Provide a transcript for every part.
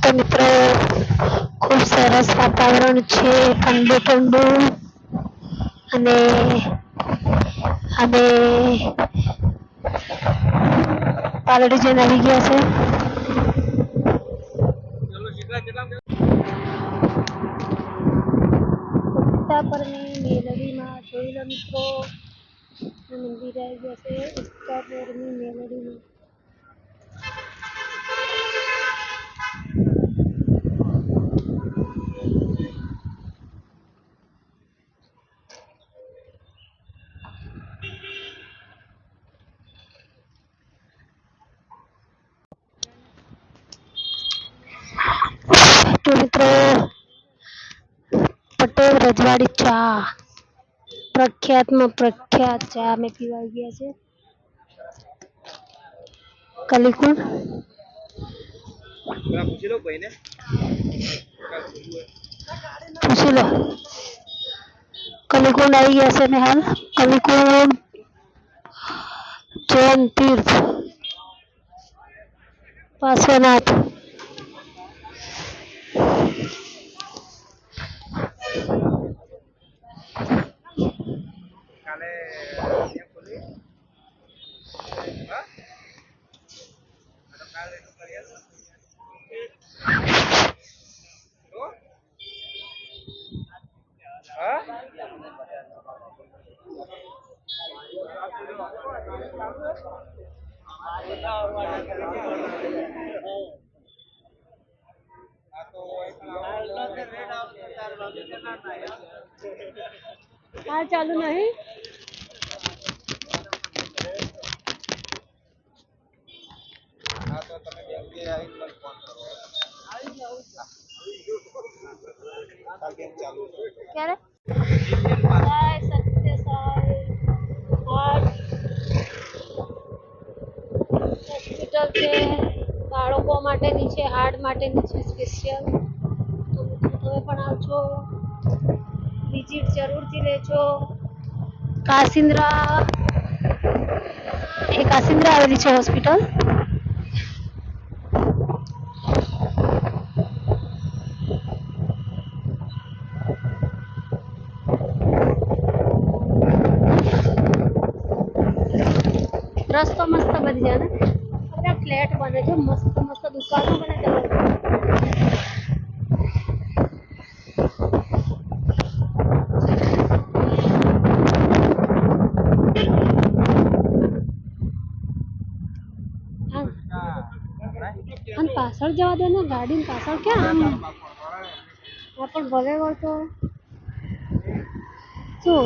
તો મિત્રો ખૂબ સરસ વાતાવરણ છે, ઠંડુ ઠંડુ. અને અમે પાલડી જઈને આવી ગયા છે. સીતાપરની મેલડીમાં જોઈ લો મિત્રો, મંદિર આવી ગયા છે સીતાપરની મેલડીમાં. તો મિત્રો પટેલ રજવાડી ચા, પ્રખ્યાતમાં પ્રખ્યાત ચા અમે પીવા ગયા છે. કલીકુંડ પૂછી લો. કલીકુંડ આવી ગયા છે ને હાલ. કલીકુંડ જૈન તીર્થ પાર્શ્વનાથ. हाँ चालू नहीं. ક્યારે? સત્ય સાઈ હોસ્પિટલ છે બાળકો માટેની છે, હાર્ટ માટેની છે સ્પેશિયલ. તો તમે પણ આવજો, વિઝિટ જરૂરથી લેજો. કાસિન્દ્રા આવેલી છે હોસ્પિટલ. રસ્તો મસ્ત બની જાય ને, બધા ફ્લેટ બને છે, મસ્ત મસ્ત દુકાનો બને છે. અને પાછળ જવા દે ને, ગાડી પાછળ ક્યાં આમ આ પણ ભલે વળતો શું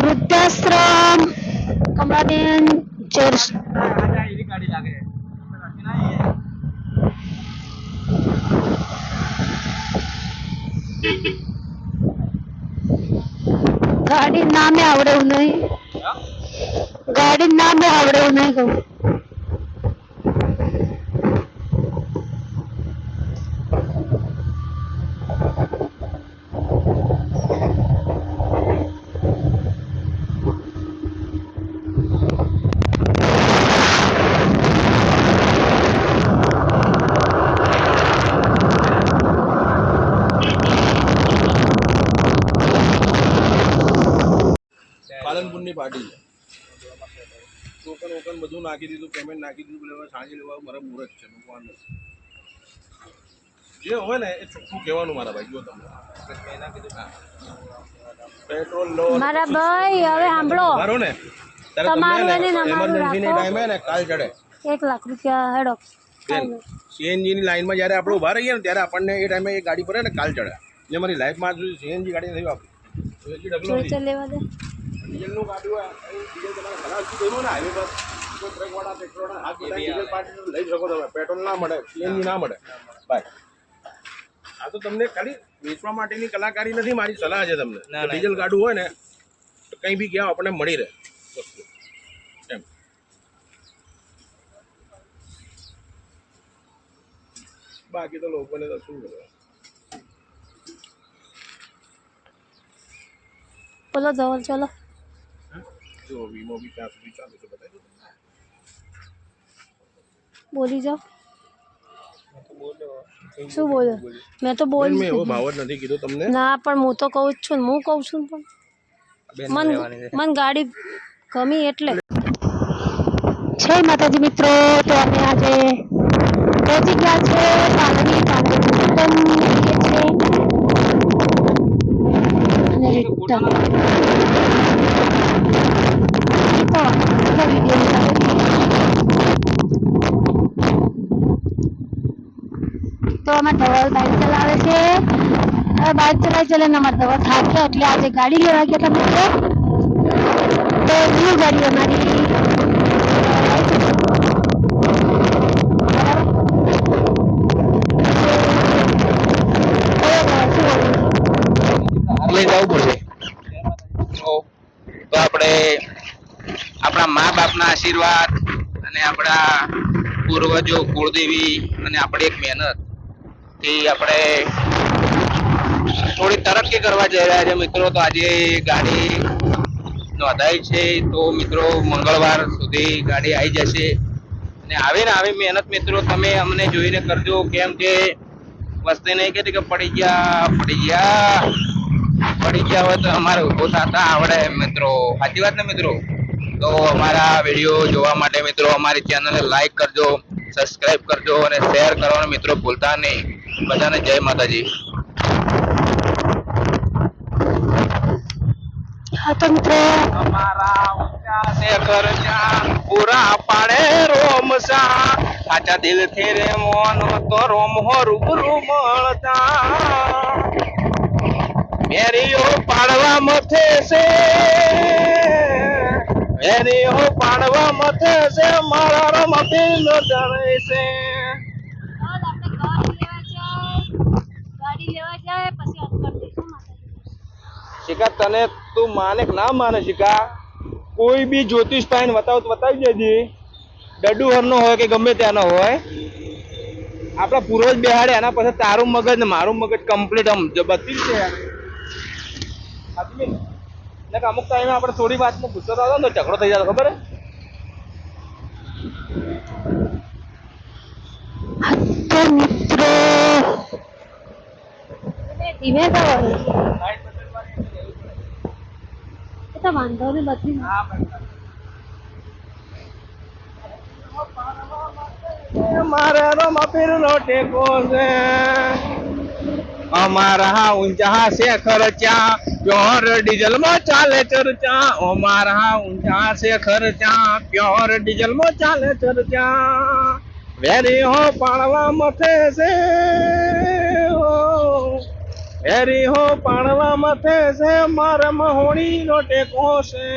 વૃદ્ધાશ્રમ કમલાબેન ચર્ચ નામે આવડે એવું નહીં, ગાડી નામે આવડે એવું નહીં કહું. પાલનપુરની પાર્ટી છે. ટોકન વોકન બધું નાખી દીધું, પેમેન્ટ નાખી દીધું. એટલે સાંજે લેવા મારા મુહૂર્ત છે, મૂકવાનું નથી. જે હોય ને એ ચોખ્ખું કહેવાનું મારા ભાઈ. જો તમને પેટ્રોલ લો મારા ભાઈ હવે સાંભળો, મારો ને તમારું અને અમારું ઇમરજન્સીની રાખો. ટાઈમે ને કાલ ચડે 1 લાખ રૂપિયા હેડો. સીએનજી ની લાઈનમાં જ્યારે આપણે ઉભા રહીએ ને ત્યારે આપણને એ ટાઈમે એ ગાડી પડે ને કાલ ચડે. જે મારી લાઈફમાં આજ સુધી સીએનજી ગાડી નથી વાપરી. જોઈ તો લેવા દે. ડીઝલનું ગાડી હોય ડીઝલ તમારે ખરાબ થયું ને હાઈવે પર કોઈ ટ્રકવાળા પેટ્રોલવાળા હાથ બધા ડીઝલ પાર્ટી લઈ શકો તમે. પેટ્રોલ ના મળે, સીએનજી ના મળે ભાઈ. આ તો તમને ખાલી વેચવા માટેની કલાકારી નથી, મારી સલાહ છે તમને. ડીઝલ ગાડું હોય ને તો કંઈ બી ગયા આપણને મળી રહે વસ્તુ એમ. બાકી તો લોકોને તો શું કરે. બોલો ધવલ, ચલો. જો વીમો બી ક્યાં સુધી ચાલુ છે બતાવી દો. બોલી જાઓ. શું બોલ્યો? મેં તો બોલ મેં એવો ભાવ જ નથી કીધો તમને. ના, પણ હું તો કહું જ છું ને, હું કહું છું પણ મન ગાડી ગમી એટલે. જય માતાજી મિત્રો, તો અમે આજે પહોંચી ગયા છે પાલડી. તો અમે ધવલ બાઇક ચલાવે છે. હવે બાઇક ચલાવીને અમારે ધવલ થાક્યા એટલે આજે ગાડી લેવા ગયા હતા મિત્રો. તો ન્યુ ગાડી અમારી લઈ જવું પડશે. તો આપણે આપણા મા બાપના આશીર્વાદ અને આપણા પૂર્વજો કુળદેવી અને આપણી એક મહેનત થી આપણે થોડી તરક્કી કરવા જઈ રહ્યા છે મિત્રો. તો આજે ગાડી નોંધાઈ છે, તો મિત્રો મંગળવાર સુધી ગાડી આવી જશે. અને આવે ને આવી મહેનત મિત્રો તમે અમને જોઈને કરજો, કેમ કે વસ્તી નહીં કહેતી કે પડી ગયા હોય તો અમારે ઉભો થતા આવડે મિત્રો. સાચી વાત ને મિત્રો? તો અમારા વિડીયો જોવા માટે મિત્રો અમારી ચેનલને લાઈક કરજો, સબસ્ક્રાઇબ કરજો અને શેર કરવાનું મિત્રો ભૂલતા નહીં. બધાને જય માતાજી. હા તો મિત્રો અમારા ઊંચા છે ખર્ચા પૂરા પાડે રોમસા, સાચા દિલથી રે મોનો તો રોમ હો રૂબરૂ મળતા. મેરીઓ પાડવા મથે છે, મેરીઓ પાડવા મથે છે, મારા રમતી ન જાણે છે. ગાડી લેવા જાય પછી અંકલ દઈશું. શિકા તને તું માને કે ના માને શિકા, કોઈ બી જ્યોતિષ ટાઈમ બતાવી દેજે. ડડુહર નો હોય કે ગમે ત્યાંનો હોય, આપડા પૂર્વજ બેહાડે એના પછી તારું મગજ ને મારું મગજ કમ્પ્લીટ આમ બધી છે. અમુક ટાઈમે આપણે થોડી વાતમાં ગુસ્સો થતો ને ઝઘડો થઈ જતો, ખબર તો મિત્રો ધીમે તો વાંધો ને બધી મારે રમપીર નો ટેકો છે, અમારા ઊંચા છે ખર્ચા, પ્યોર ડીઝલ માં ચાલે ચર્ચા. અમારા ઊંચા છે ખર્ચા, પ્યોર ડીઝલ માં ચાલે ચર્ચા. વેરી હો પાણવા મથે છે, વેરી હો પાણવા મથે છે, મારે મહોણી નો ટેકો છે.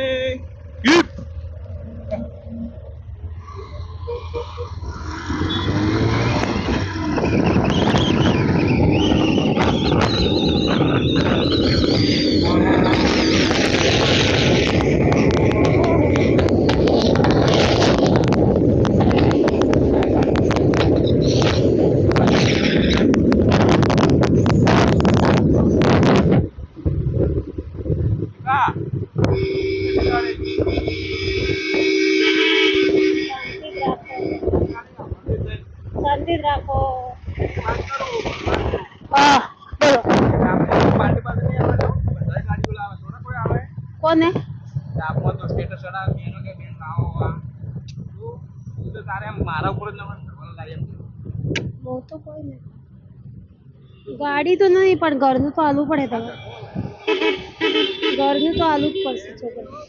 શાંતિ જ રાખો. હા બોલો. પાર્ટી પાસે નહીં આવે તો બધા ગાડી બોલાવે થોડા કોઈ આવે કોને? આપો તો સ્ટેટસ ચડાવ બેનો કે બેન આવો તું તો તારે આમ મારા ઉપર જ નમન કરવાનું તારે એમ હું તો કોઈ નહીં. ગાડી તો નહીં પણ ઘરનું તો આલવું પડે તમે. ઘરનું તો આલવું જ પડશે છોકરા.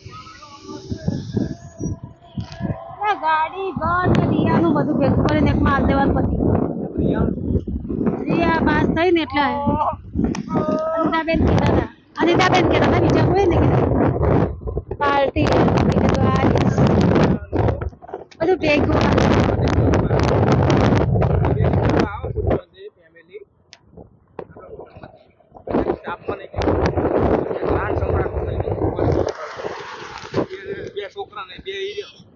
ગાડી ઘર ને રિયાનું બધું ભેગું કરીને એક માલ દેવાનું પતી. રિયા પાસ થઈ ને એટલે અનિતાબેન કહેતા હતા. અનિતાબેન કહેતા હતા બીજા કોઈ ને કીધું પાર્ટી કીધું તો આવીશ બધું ભેગું. ફેમિલી આપમાં નહીં બે છોકરા ને બે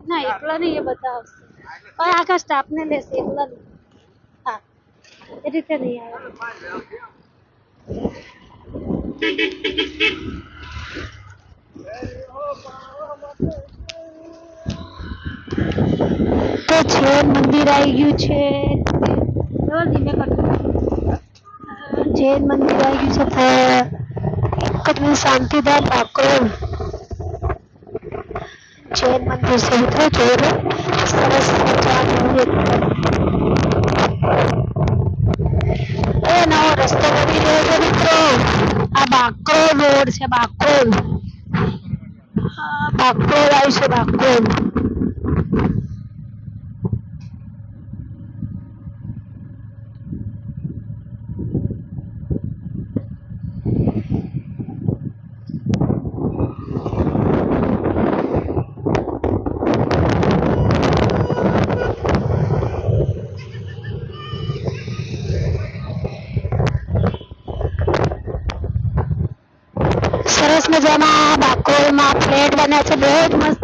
ના એકલા નહીં એ બધા આવશે. પણ આખા સ્ટાફને લેશે એકલા નહીં. હા એ રીતે નહીં આવે. તો છે મંદિર આવી ગયું છે. ધીમે કરજો. જૈન મંદિર આવી ગયું છે. એકદમ શાંતિદાર બાકરોલ જૈન મંદિર છે મિત્રો. જોયું સરસ મજાનું નવો રસ્તો બની રહ્યો છે મિત્રો. આ બાકરોલ રોડ છે. બાકરોલ બાકરોલ આવ્યું છે. બાકરોલ સરસ મજાના બાકોલમાં ફ્લેટ બન્યા છે. બહુ જ મસ્ત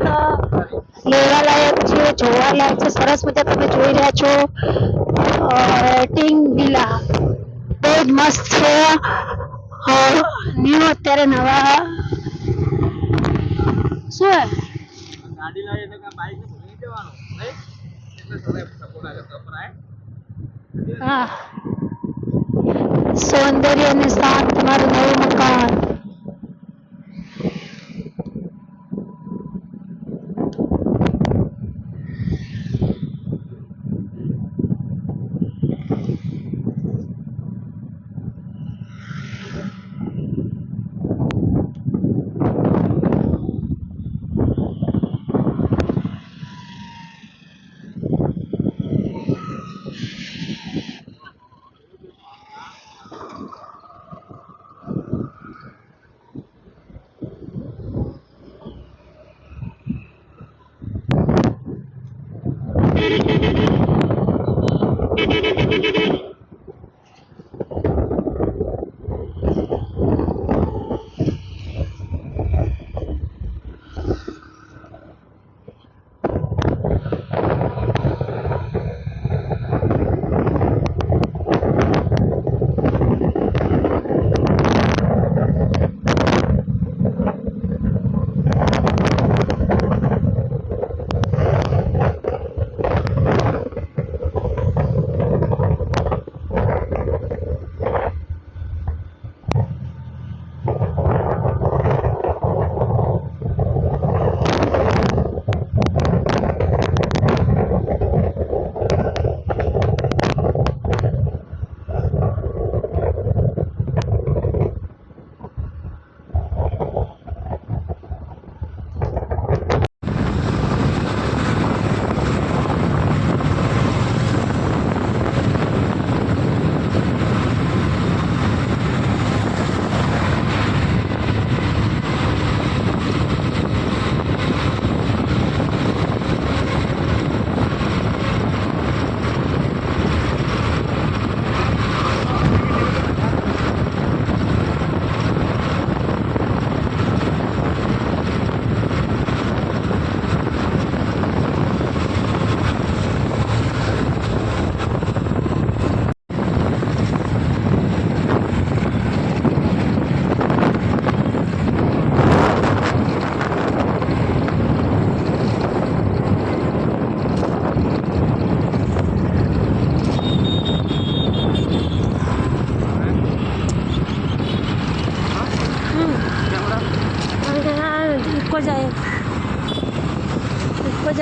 લેવા લાયક છે, જોવા લાયક છે. સરસ મજા તમે જોઈ રહ્યા છો. ટિંગ વિલા બહુ જ મસ્ત છે. ન્યુ અત્યારે નવા શું હે ગાડી લાવી તો બાઈક ને ભૂલી જવાનું નહીં એટલે થોડે સપોર્ટ આવે કપરાય હા સૌંદર્ય અને શાંત તમારું નવું મકાન.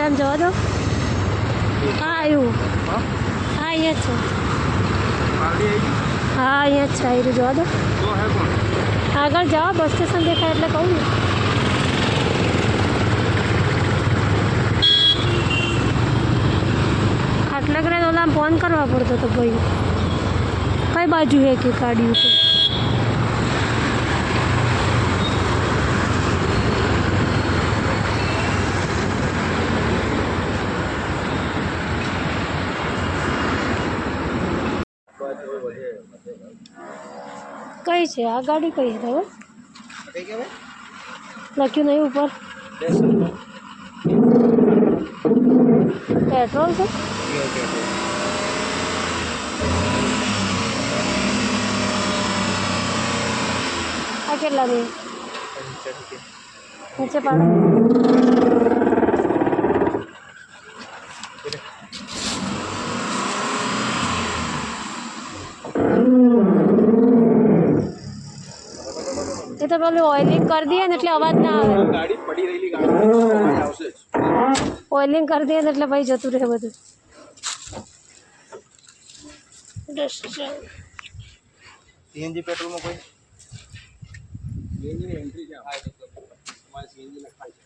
આમ જવા દો. હા આવ્યું. હા અહીંયા જ છે. હા અહીંયા જ છે. આવ્યું જવા દો. આગળ જાઓ, બસ સ્ટેશન દેખાય એટલે કહું ને. આટલે કરે ઓલા ફોન કરવા પડતો હતો ભાઈ. કઈ બાજુ હે કે કાઢ્યું છે? કઈ છે આ ગાડી? કઈ છે હવે લખ્યું નહીં ઉપર. પેટ્રોલ છે. આ કેટલા ની? નીચે પાડો. એ તો પેલું ઓઇલિંગ કરી દઈએ ને એટલે અવાજ ના આવે. ગાડી પડી રહેલી ગાડી આવશે જ. ઓઇલિંગ કરી દઈએ ને એટલે ભાઈ જતું રહે બધું. સીએનજી પેટ્રોલમાં કોઈ સીએનજી ની એન્ટ્રી છે. તમારે સીએનજી લખાય છે.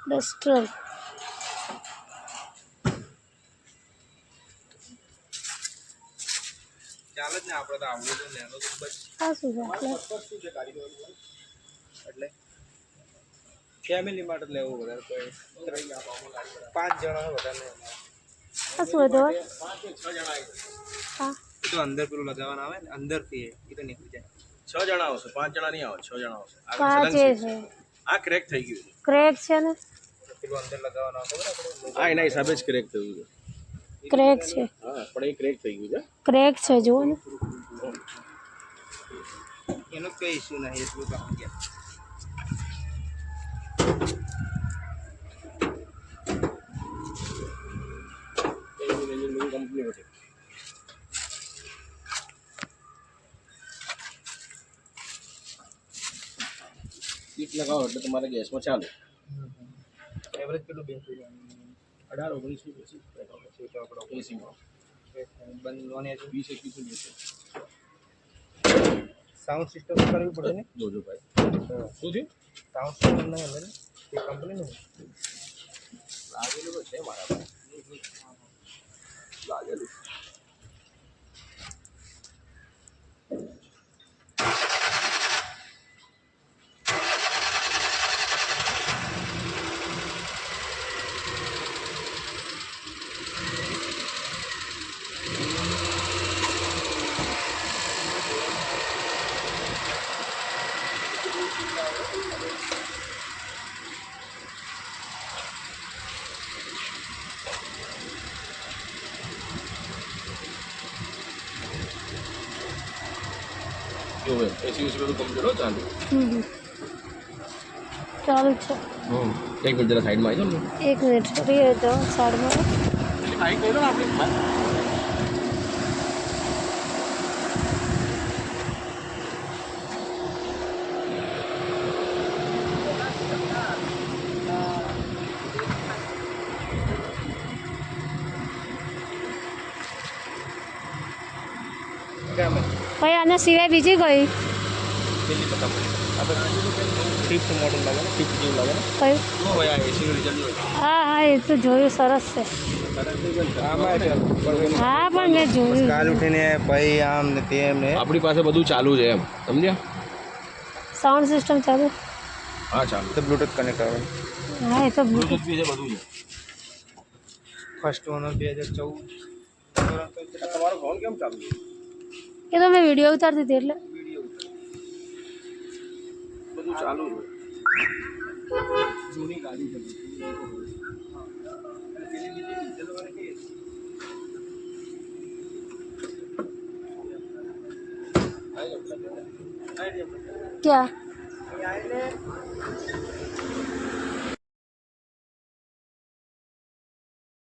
ડસ્ટર. ચાલે જ ને આપણે તો આવડું તો લેનો તો બસ. આ શું છે આપણે? શું છે ગાડી એટલે ફેમિલી માટે જ લેવું વધારે કોઈ 5 જણા વધારે નહીં. આ શું હતું? 5 કે 6 જણા આવી હા એ તો અંદર પેલું લગાવવાનું આવે ને અંદરથી એ તો નીકળી જાય. 6 જણા આવશે. 5 જણા નહીં આવે. 6 જણા આવશે. પાંચ એ છે. આ ક્રેક થઈ ગયું છે. ક્રેક છે ને? પેલું અંદર લગાવવાનું આવશે બરાબર. આ એના હિસાબે જ ક્રેક થયું છે. ક્રેક છે. હા પણ એ ક્રેક થઈ ગયું છે. ક્રેક છે જુઓ ને. એનો કઈ ઇસ્યુ નહીં એટલું તો આવી ગયા. કંપની હતી. સીટ લગાવો એટલે તમારે ગેસમાં ચાલે. એવરેજ કેટલું બેસી જાય? 18-19 બેસી એસીમાં બંધ નોન એસી 20-21 બેસી. સાઉન્ડ સિસ્ટમ કરવી પડે ને? જોજો ભાઈ શું થયું? સાઉન્ડ સિસ્ટમ નહીં અંદર ને એ કંપનીનું લાગેલું તો છે મારા પાસે. લાગેલું જો ભાઈ એસી વિશે બધું કમ્પ્લીટ હો ચાલુ. ચાલુ છે. એક મિનિટ જરા સાઈડમાં આવી જાઓ ને. એક મિનિટ ફ્રી હતો સાઈડમાં. સાઈડ કરી લો ને આપણે. ભાઈ આના સિવાય બીજી કઈ? પેલી બતાવો આપણે ફિફ્થ મોડલ લાગે ને ફિફ્થ જેવું લાગે ને કયું? શું હોય આ એસીનું રિઝલ્ટ હા હા એ તો જોયું, સરસ છે. આમાં હા પણ મેં જોયું. કાલ ઉઠીને ભાઈ આમ ને તેમ ને આપણી પાસે બધું ચાલુ છે એમ સમજ્યા? સાઉન્ડ સિસ્ટમ ચાલુ? હા ચાલુ. તો બ્લૂટૂથ કનેક્ટ આવે. હા એ તો બ્લૂટૂથ બી છે બધું છે. First honour 2014. તમારો ફોન કેમ ચાલુ છે? એ તો મેં વિડીયો ઉતારતી હતી એટલે. બધું ચાલુ છે. જૂની ગાડી છે. क्या?